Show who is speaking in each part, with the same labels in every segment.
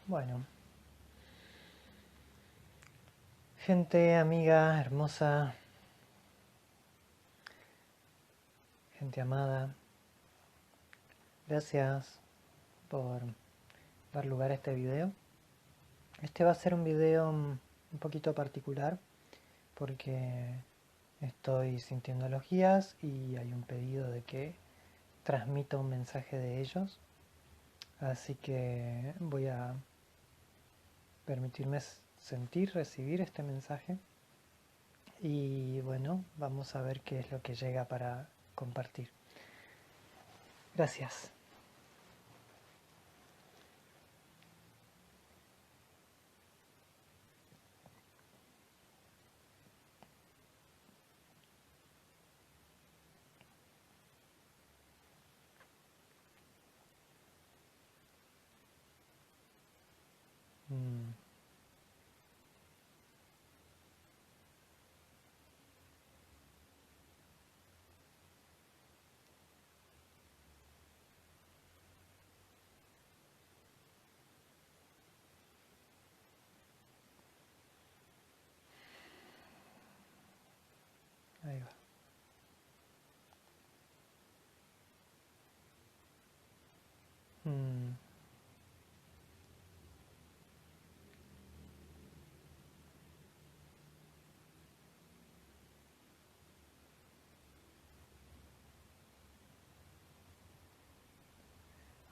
Speaker 1: Bueno, gente amiga, hermosa, gente amada, gracias por dar lugar a este video. Este va a ser un video un poquito particular porque estoy sintiendo los guías y hay un pedido de que transmita un mensaje de ellos. Así que voy a permitirme sentir, recibir este mensaje. Y bueno, vamos a ver qué es lo que llega para compartir. Gracias. Mm, ahí va. Mm,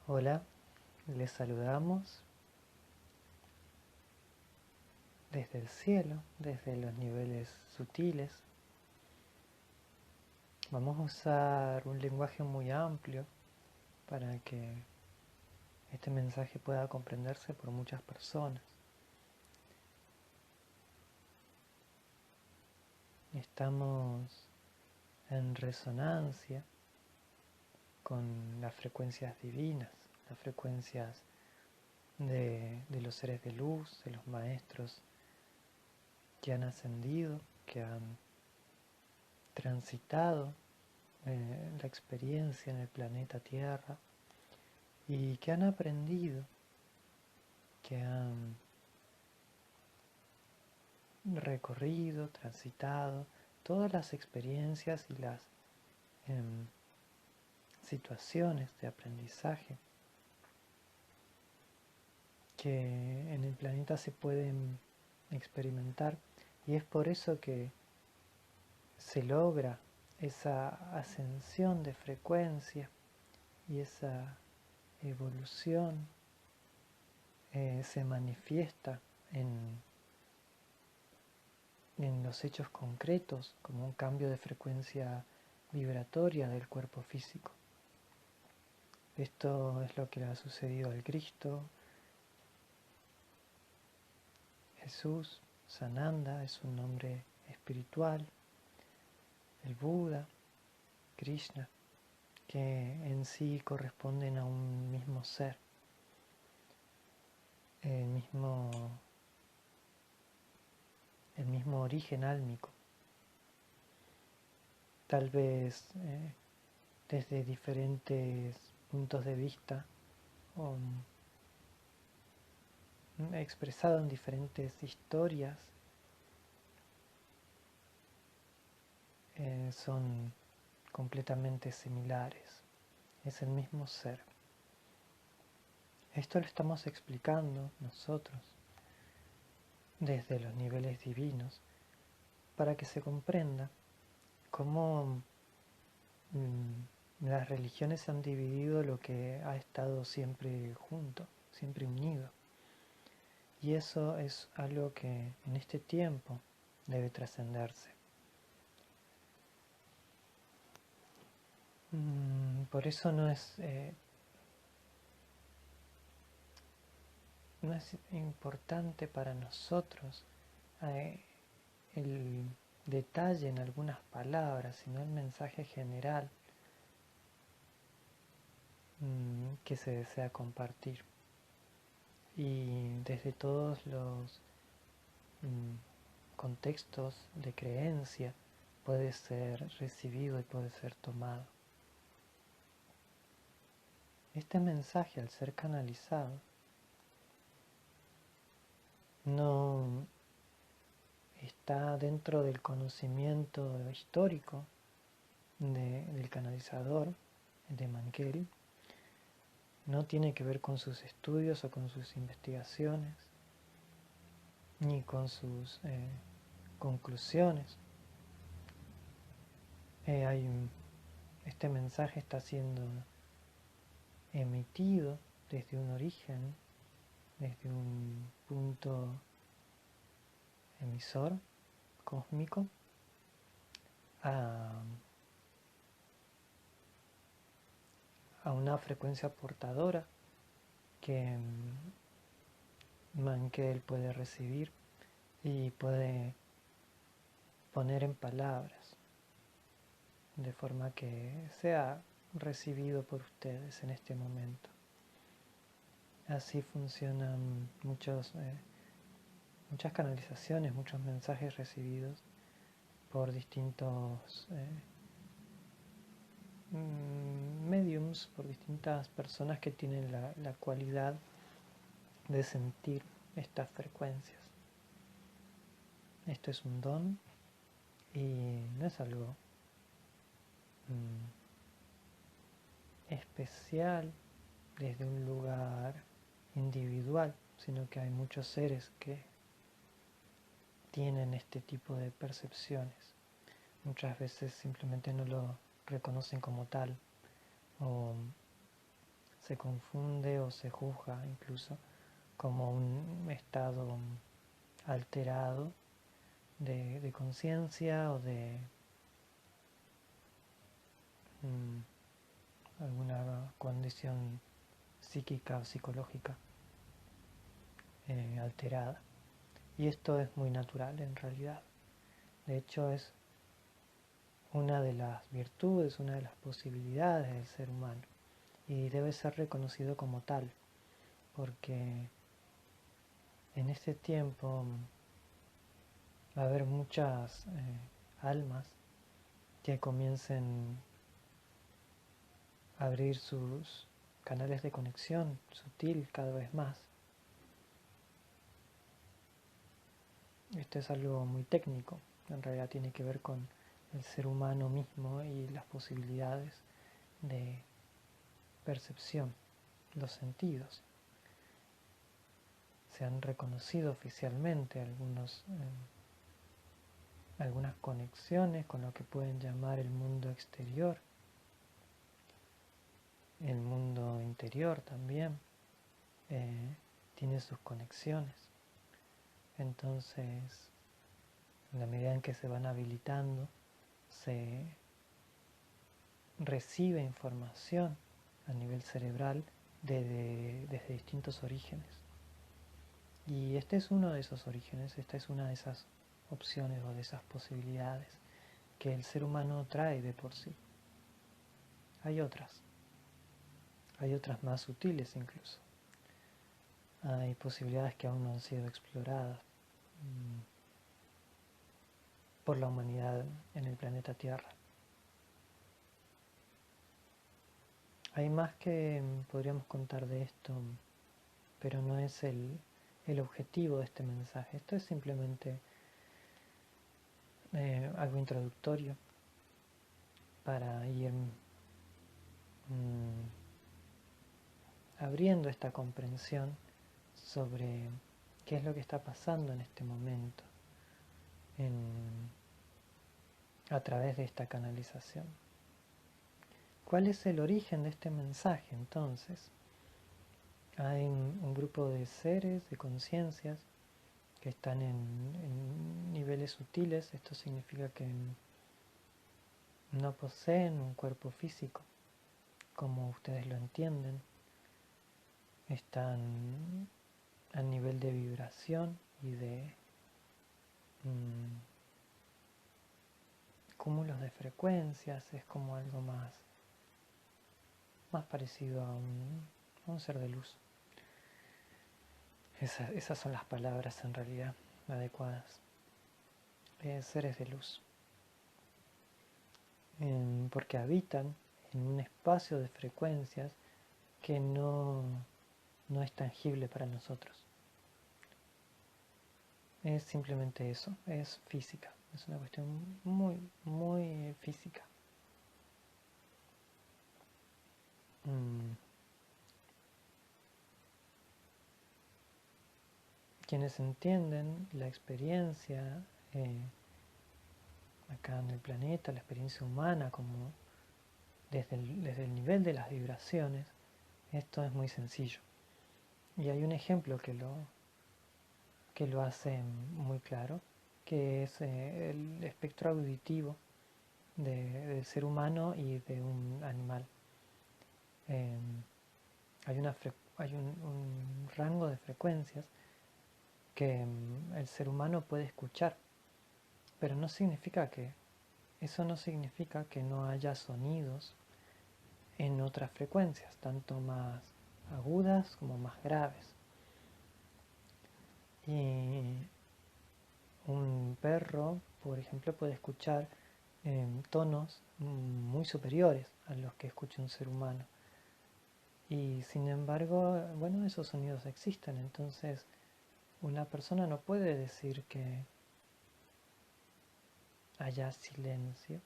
Speaker 1: Hola, les saludamos desde el cielo, desde los niveles sutiles. Vamos a usar un lenguaje muy amplio para que este mensaje pueda comprenderse por muchas personas. Estamos en resonancia con las frecuencias divinas, las frecuencias de los seres de luz, de los maestros que han ascendido, que han transitado la experiencia en el planeta Tierra y que han aprendido, que han recorrido, transitado todas las experiencias y las situaciones de aprendizaje que en el planeta se pueden experimentar, y es por eso que se logra esa ascensión de frecuencia y esa evolución se manifiesta en los hechos concretos como un cambio de frecuencia vibratoria del cuerpo físico. Esto es lo que le ha sucedido al Cristo, Jesús, Sananda es un nombre espiritual, el Buda, Krishna, que en sí corresponden a un mismo ser, el mismo origen álmico. Tal vez desde diferentes puntos de vista, o expresado en diferentes historias, son completamente similares. Es el mismo ser. Esto lo estamos explicando nosotros desde los niveles divinos para que se comprenda cómo las religiones han dividido lo que ha estado siempre junto, siempre unido. Y eso es algo que en este tiempo debe trascenderse. Por eso no es importante para nosotros el detalle en algunas palabras, sino el mensaje general que se desea compartir. Y desde todos los contextos de creencia puede ser recibido y puede ser tomado. Este mensaje, al ser canalizado, no está dentro del conocimiento histórico del canalizador de Mankell, no tiene que ver con sus estudios o con sus investigaciones, ni con sus conclusiones. Este mensaje está siendo emitido desde un origen, desde un punto emisor cósmico a una frecuencia portadora que Mankell puede recibir y puede poner en palabras de forma que sea recibido por ustedes en este momento. Así funcionan muchas canalizaciones, muchos mensajes recibidos por distintos mediums, por distintas personas que tienen la cualidad de sentir estas frecuencias. Esto es un don y no es algo especial desde un lugar individual, sino que hay muchos seres que tienen este tipo de percepciones. Muchas veces simplemente no lo reconocen como tal, o se confunde o se juzga incluso como un estado alterado de conciencia o de alguna condición psíquica o psicológica alterada. Y esto es muy natural en realidad. De hecho es una de las virtudes, una de las posibilidades del ser humano, y debe ser reconocido como tal, porque en este tiempo va a haber muchas almas que comiencen a abrir sus canales de conexión sutil cada vez más. Esto es algo muy técnico, en realidad tiene que ver con el ser humano mismo y las posibilidades de percepción, los sentidos. Se han reconocido oficialmente algunas conexiones con lo que pueden llamar el mundo exterior, el mundo interior también tiene sus conexiones. Entonces, en la medida en que se van habilitando, se recibe información a nivel cerebral desde distintos orígenes. Y este es uno de esos orígenes, esta es una de esas opciones o de esas posibilidades que el ser humano trae de por sí. Hay otras más sutiles incluso. Hay posibilidades que aún no han sido exploradas por la humanidad en el planeta Tierra. Hay más que podríamos contar de esto, pero no es el objetivo de este mensaje. Esto es simplemente algo introductorio para ir abriendo esta comprensión sobre qué es lo que está pasando en este momento a través de esta canalización. ¿Cuál es el origen de este mensaje entonces? Hay un grupo de seres, de conciencias, que están en niveles sutiles. Esto significa que no poseen un cuerpo físico, como ustedes lo entienden. Están a nivel de vibración y de cúmulos de frecuencias. Es como algo más parecido a un ser de luz. Esas son las palabras en realidad adecuadas. Seres de luz. Porque habitan en un espacio de frecuencias que no es tangible para nosotros. es simplemente eso, es física, es una cuestión muy, muy física. Quienes entienden la experiencia acá en el planeta, la experiencia humana, como desde el nivel de las vibraciones, esto es muy sencillo. Y hay un ejemplo que lo hace muy claro, que es el espectro auditivo del ser humano y de un animal. Eh, hay un rango de frecuencias que el ser humano puede escuchar, pero eso no significa que no haya sonidos en otras frecuencias, tanto más agudas como más graves. Y un perro, por ejemplo, puede escuchar tonos muy superiores a los que escucha un ser humano. Y sin embargo, bueno, esos sonidos existen, entonces una persona no puede decir que haya silencio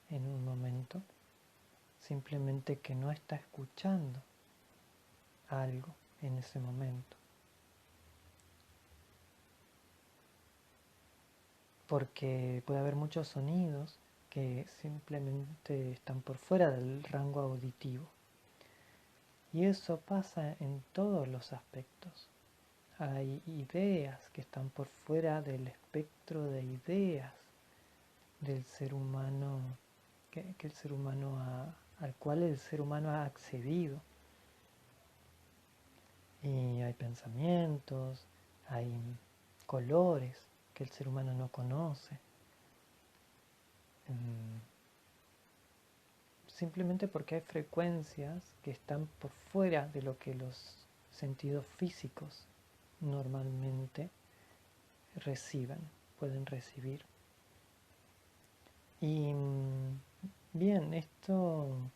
Speaker 1: en un momento, simplemente que no está escuchando algo en ese momento. Porque puede haber muchos sonidos que simplemente están por fuera del rango auditivo. Y eso pasa en todos los aspectos. Hay ideas que están por fuera del espectro de ideas del ser humano, que el ser humano al cual el ser humano ha accedido. Y hay pensamientos, hay colores que el ser humano no conoce. Simplemente porque hay frecuencias que están por fuera de lo que los sentidos físicos normalmente pueden recibir. Y bien, esto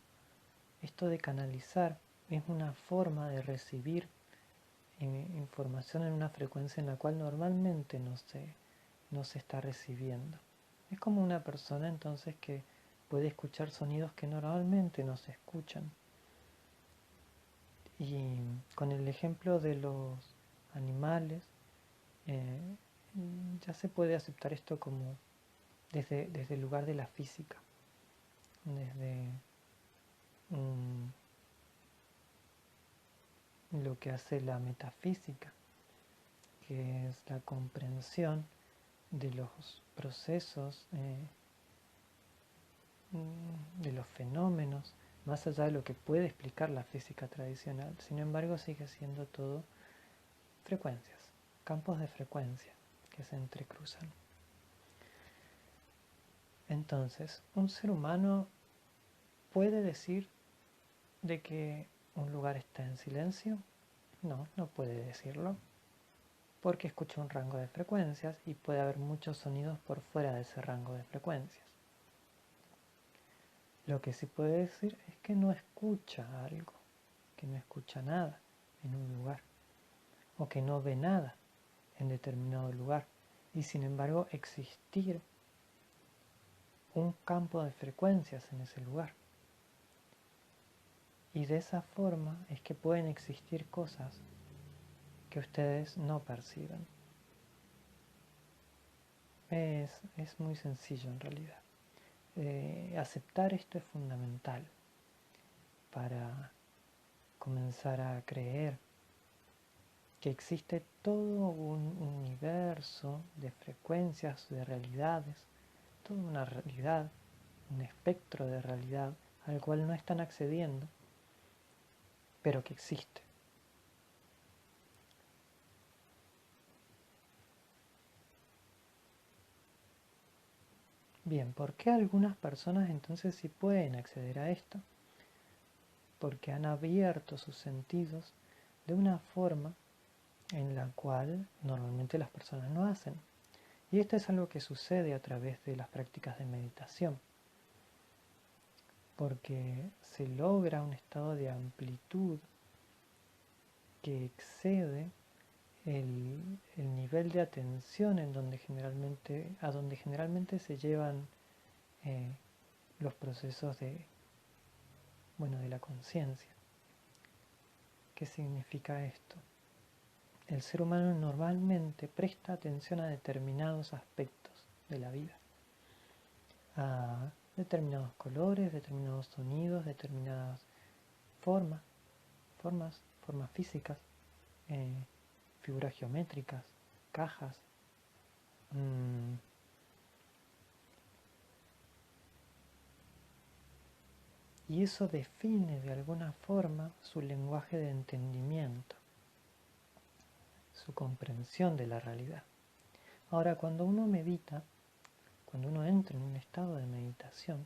Speaker 1: de canalizar es una forma de recibir información en una frecuencia en la cual normalmente no se está recibiendo. Es como una persona entonces que puede escuchar sonidos que normalmente no se escuchan. Y con el ejemplo de los animales, ya se puede aceptar esto como desde el lugar de la física, desde lo que hace la metafísica, que es la comprensión de los procesos, de los fenómenos, más allá de lo que puede explicar la física tradicional. Sin embargo, sigue siendo todo frecuencias, campos de frecuencia que se entrecruzan. Entonces, un ser humano puede decir de que un lugar está en silencio. No, no puede decirlo, porque escucha un rango de frecuencias y puede haber muchos sonidos por fuera de ese rango de frecuencias. Lo que sí puede decir es que no escucha algo, que no escucha nada en un lugar, o que no ve nada en determinado lugar, y sin embargo existir un campo de frecuencias en ese lugar. Y de esa forma es que pueden existir cosas que ustedes no perciben. Es muy sencillo en realidad. Aceptar esto es fundamental para comenzar a creer que existe todo un universo de frecuencias, de realidades, toda una realidad, un espectro de realidad al cual no están accediendo, pero que existe. Bien, ¿por qué algunas personas entonces sí pueden acceder a esto? Porque han abierto sus sentidos de una forma en la cual normalmente las personas no hacen. Y esto es algo que sucede a través de las prácticas de meditación, porque se logra un estado de amplitud que excede el nivel de atención a donde generalmente se llevan los procesos de la conciencia. ¿Qué significa esto? El ser humano normalmente presta atención a determinados aspectos de la vida, a determinados colores, determinados sonidos, determinadas formas físicas, figuras geométricas, cajas. Y eso define de alguna forma su lenguaje de entendimiento, su comprensión de la realidad. Ahora, cuando uno medita, cuando uno entra en un estado de meditación,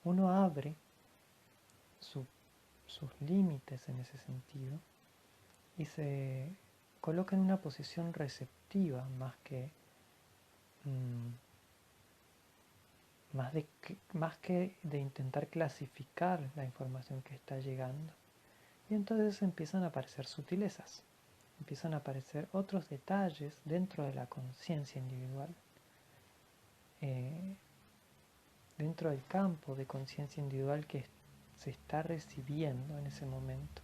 Speaker 1: uno abre sus límites en ese sentido y se coloca en una posición receptiva más que de intentar clasificar la información que está llegando. Y entonces empiezan a aparecer sutilezas, empiezan a aparecer otros detalles dentro de la conciencia individual, dentro del campo de conciencia individual que se está recibiendo en ese momento.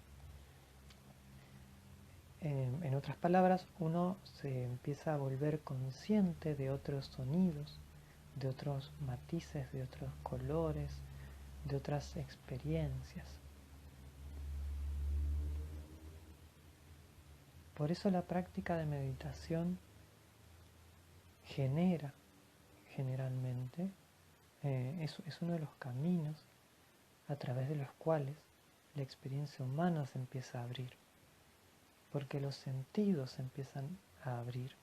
Speaker 1: En otras palabras, uno se empieza a volver consciente de otros sonidos, de otros matices, de otros colores, de otras experiencias. Por eso la práctica de meditación generalmente, es uno de los caminos a través de los cuales la experiencia humana se empieza a abrir, porque los sentidos se empiezan a abrir.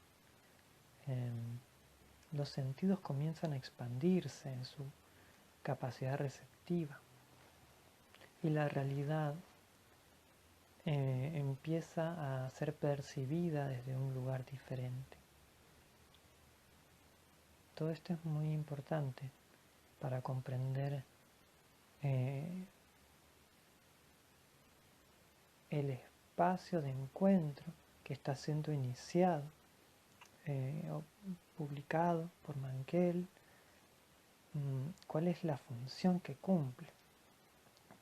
Speaker 1: Los sentidos comienzan a expandirse en su capacidad receptiva y la realidad empieza a ser percibida desde un lugar diferente. Todo esto es muy importante para comprender el espacio de encuentro que está siendo iniciado o publicado por Mankel. ¿Cuál es la función que cumple?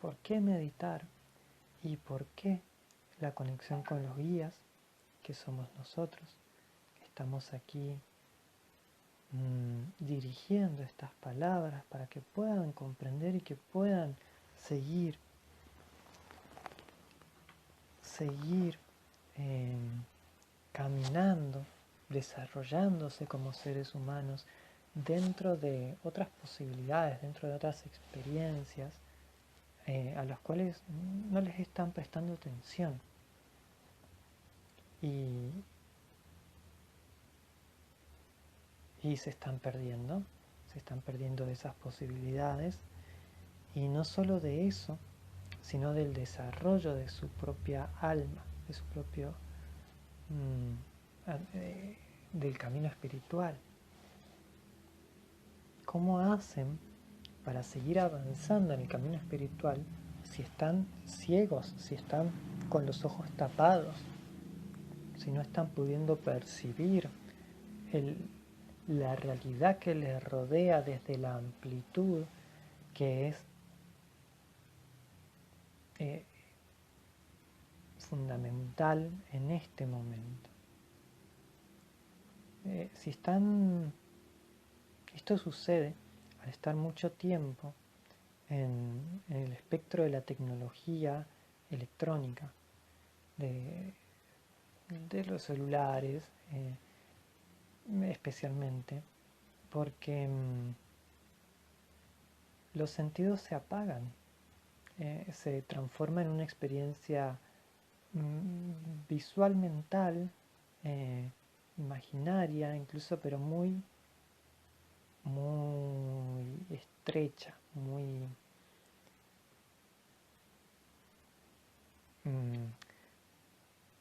Speaker 1: ¿Por qué meditar? ¿Y por qué la conexión con los guías, que somos nosotros, que estamos aquí dirigiendo estas palabras para que puedan comprender y que puedan seguir caminando, desarrollándose como seres humanos dentro de otras posibilidades, dentro de otras experiencias a las cuales no les están prestando atención. Y se están perdiendo de esas posibilidades, y no solo de eso, sino del desarrollo de su propia alma, de su propio del camino espiritual. ¿Cómo hacen para seguir avanzando en el camino espiritual si están ciegos, si están con los ojos tapados, si no están pudiendo percibir la realidad que les rodea desde la amplitud que es fundamental en este momento? Esto sucede al estar mucho tiempo en el espectro de la tecnología electrónica, de los celulares especialmente, porque los sentidos se apagan, se transforma en una experiencia visual, mental, imaginaria incluso, pero muy estrecha, muy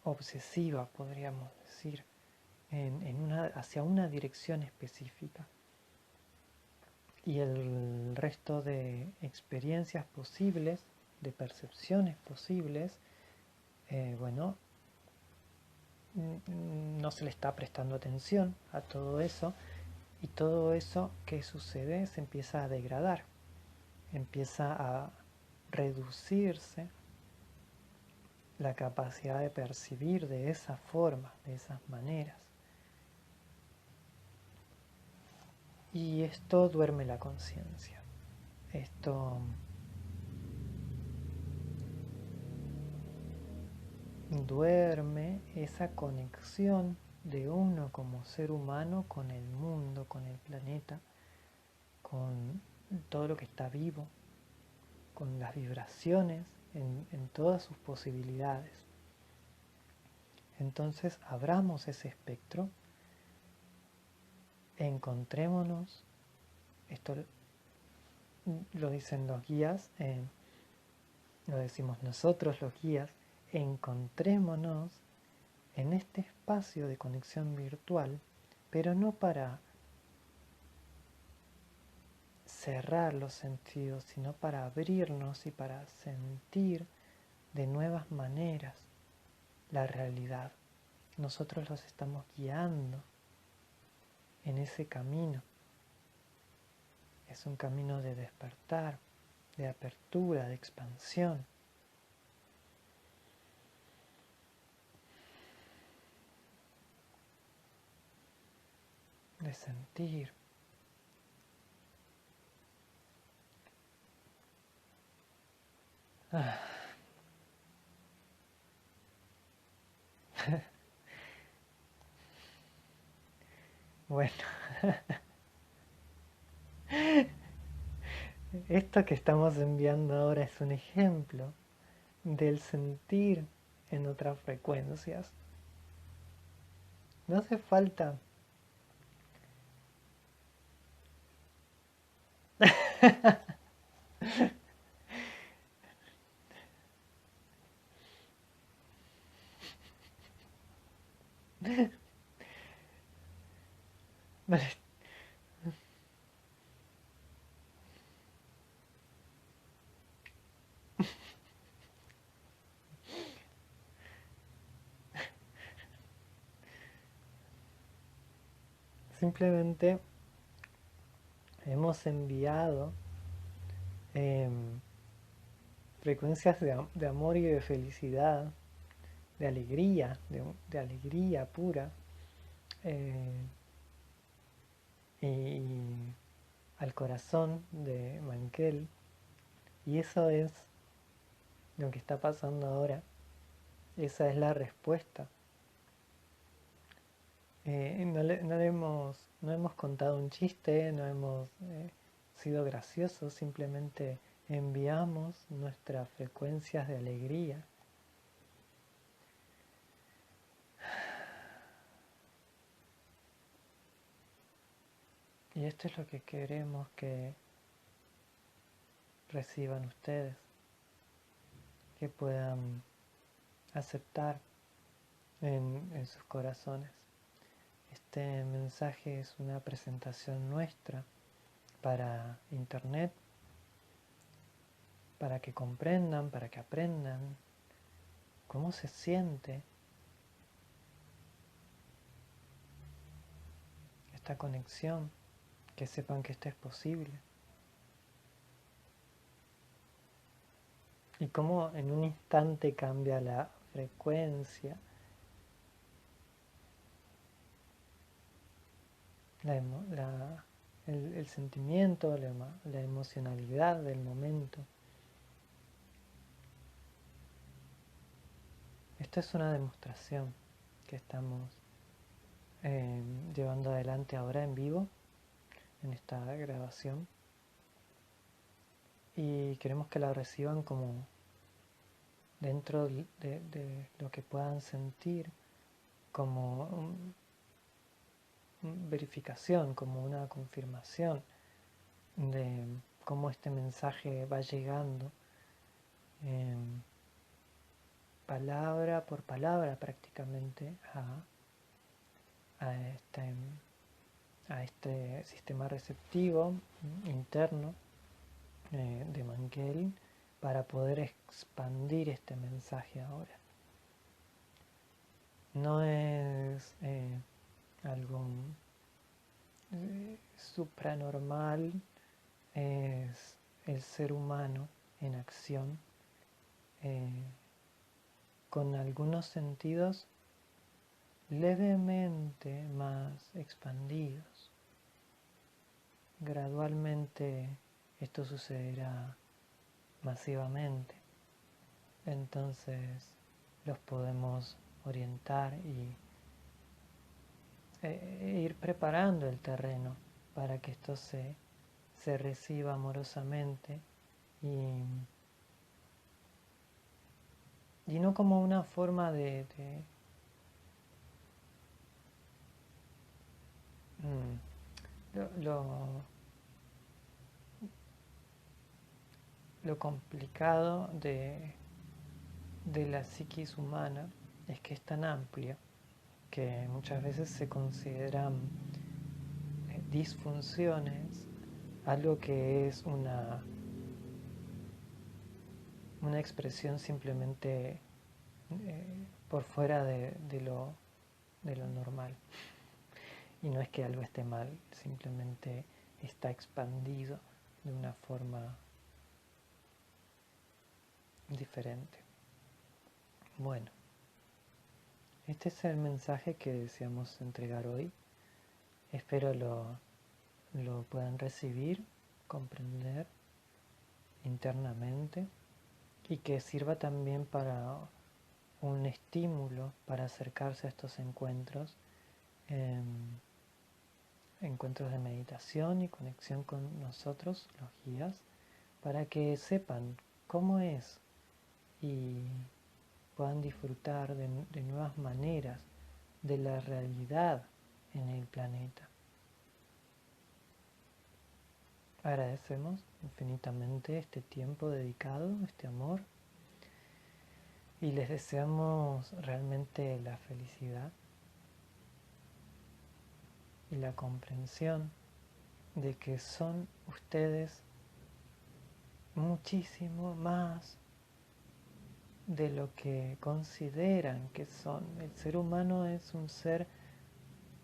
Speaker 1: obsesiva, podríamos decir, hacia una dirección específica. Y el resto de experiencias posibles, de percepciones posibles, no se le está prestando atención a todo eso, y todo eso que sucede se empieza a degradar, empieza a reducirse la capacidad de percibir de esa forma, de esas maneras. Y esto duerme la conciencia. Esto duerme esa conexión de uno como ser humano con el mundo, con el planeta, con todo lo que está vivo, con las vibraciones en todas sus posibilidades. Entonces abramos ese espectro, encontrémonos, esto lo dicen los guías, lo decimos nosotros los guías, encontrémonos en este espacio de conexión virtual, pero no para cerrar los sentidos, sino para abrirnos y para sentir de nuevas maneras la realidad. Nosotros los estamos guiando en ese camino. Es un camino de despertar, de apertura, de expansión. De sentir. Ah. Bueno, esto que estamos enviando ahora es un ejemplo del sentir en otras frecuencias. No hace falta simplemente hemos enviado frecuencias de amor y de felicidad, de alegría, de alegría pura, y al corazón de Mankel. Y eso es lo que está pasando ahora. Esa es la respuesta. No hemos contado un chiste, no hemos sido graciosos, simplemente enviamos nuestras frecuencias de alegría. Y esto es lo que queremos que reciban ustedes, que puedan aceptar en sus corazones. Este mensaje es una presentación nuestra para internet, para que comprendan, para que aprendan cómo se siente esta conexión, que sepan que esto es posible. Y cómo en un instante cambia la frecuencia, el sentimiento, la emocionalidad del momento. Esto es una demostración que estamos llevando adelante ahora en vivo, en esta grabación. Y queremos que la reciban como dentro de lo que puedan sentir, como verificación, como una confirmación de cómo este mensaje va llegando palabra por palabra prácticamente a este sistema receptivo interno de Mankel, para poder expandir este mensaje ahora. no es algo supranormal, es el ser humano en acción, eh, con algunos sentidos levemente más expandidos. Gradualmente esto sucederá masivamente, entonces los podemos orientar y ir preparando el terreno para que esto se reciba amorosamente y, y no como una forma de lo, lo complicado de la psiquis humana es que es tan amplia que muchas veces se consideran disfunciones algo que es una expresión simplemente por fuera de lo normal. Y no es que algo esté mal, simplemente está expandido de una forma diferente. Bueno, este es el mensaje que deseamos entregar hoy. Espero lo puedan recibir, comprender internamente y que sirva también para un estímulo para acercarse a estos encuentros, encuentros de meditación y conexión con nosotros, los guías, para que sepan cómo es y puedan disfrutar de nuevas maneras de la realidad en el planeta. Agradecemos infinitamente este tiempo dedicado, este amor, y les deseamos realmente la felicidad y la comprensión de que son ustedes muchísimo más de lo que consideran que son. El ser humano es un ser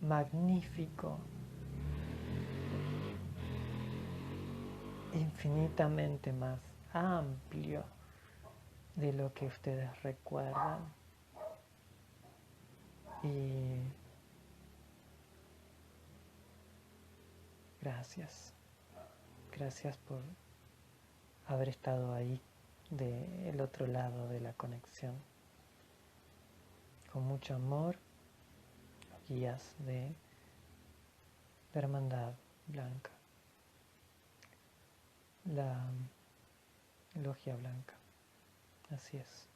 Speaker 1: magnífico, infinitamente más amplio de lo que ustedes recuerdan. Y gracias, gracias por haber estado ahí del otro lado de la conexión. Con mucho amor, guías de la Hermandad Blanca, la Logia Blanca. Así es.